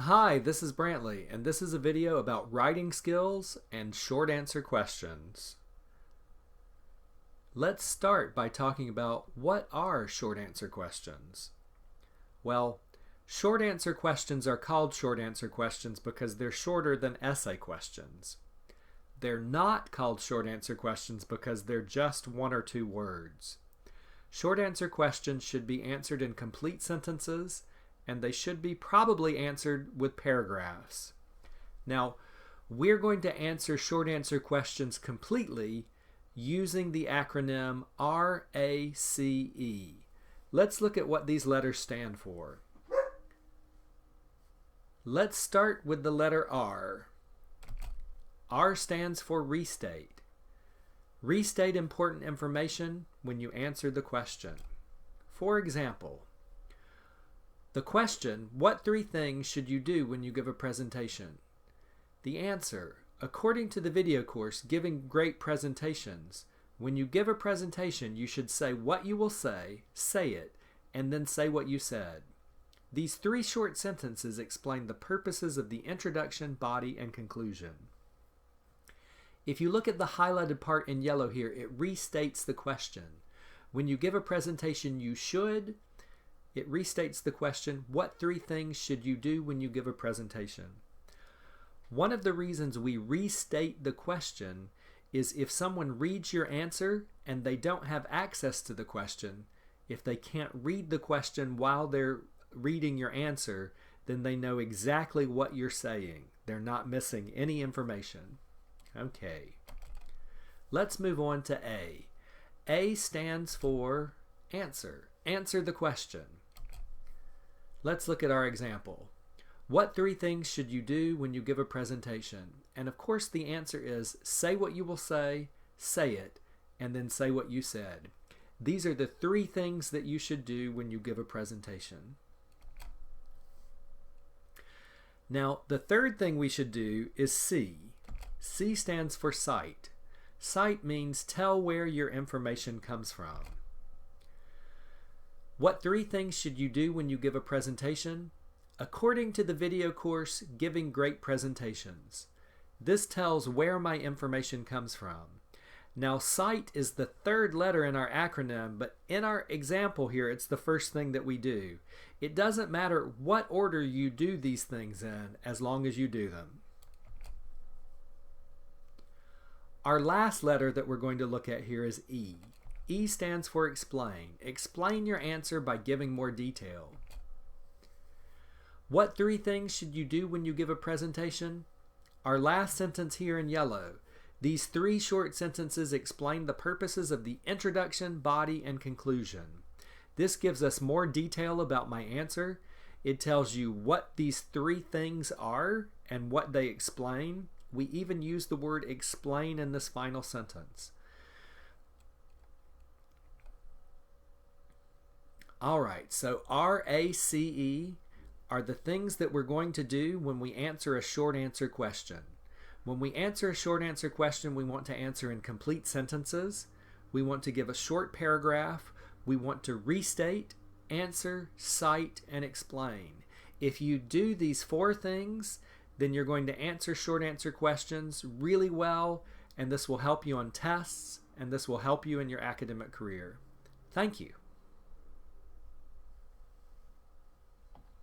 Hi, this is Brantley, and this is a video about writing skills and short answer questions. Let's start by talking about what are short answer questions. Well, short answer questions are called short answer questions because they're shorter than essay questions. They're not called short answer questions because they're just one or two words. Short answer questions should be answered in complete sentences, and they should be probably answered with paragraphs. Now, we're going to answer short answer questions completely using the acronym RACE. Let's look at what these letters stand for. Let's start with the letter R. R stands for restate. Restate important information when you answer the question. For example, the question, what three things should you do when you give a presentation? The answer, according to the video course, Giving Great Presentations, when you give a presentation, you should say what you will say it, and then say what you said. These three short sentences explain the purposes of the introduction, body, and conclusion. If you look at the highlighted part in yellow here, it restates the question. When you give a presentation, you should. It restates the question, what three things should you do when you give a presentation? One of the reasons we restate the question is if someone reads your answer and they don't have access to the question, if they can't read the question while they're reading your answer, then they know exactly what you're saying. They're not missing any information. Okay, let's move on to A. A stands for answer. Answer the question. Let's look at our example. What three things should you do when you give a presentation? And of course the answer is say what you will say it, and then say what you said. These are the three things that you should do when you give a presentation. Now, the third thing we should do is C. C stands for cite. Cite means tell where your information comes from. What three things should you do when you give a presentation? According to the video course, Giving Great Presentations. This tells where my information comes from. Now, cite is the third letter in our acronym, but in our example here, it's the first thing that we do. It doesn't matter what order you do these things in, as long as you do them. Our last letter that we're going to look at here is E. E stands for explain. Explain your answer by giving more detail. What three things should you do when you give a presentation? Our last sentence here in yellow. These three short sentences explain the purposes of the introduction, body, and conclusion. This gives us more detail about my answer. It tells you what these three things are and what they explain. We even use the word explain in this final sentence. Alright, so RACE are the things that we're going to do when we answer a short answer question. When we answer a short answer question, we want to answer in complete sentences. We want to give a short paragraph. We want to restate, answer, cite, and explain. If you do these four things, then you're going to answer short answer questions really well, and this will help you on tests, and this will help you in your academic career. Thank you.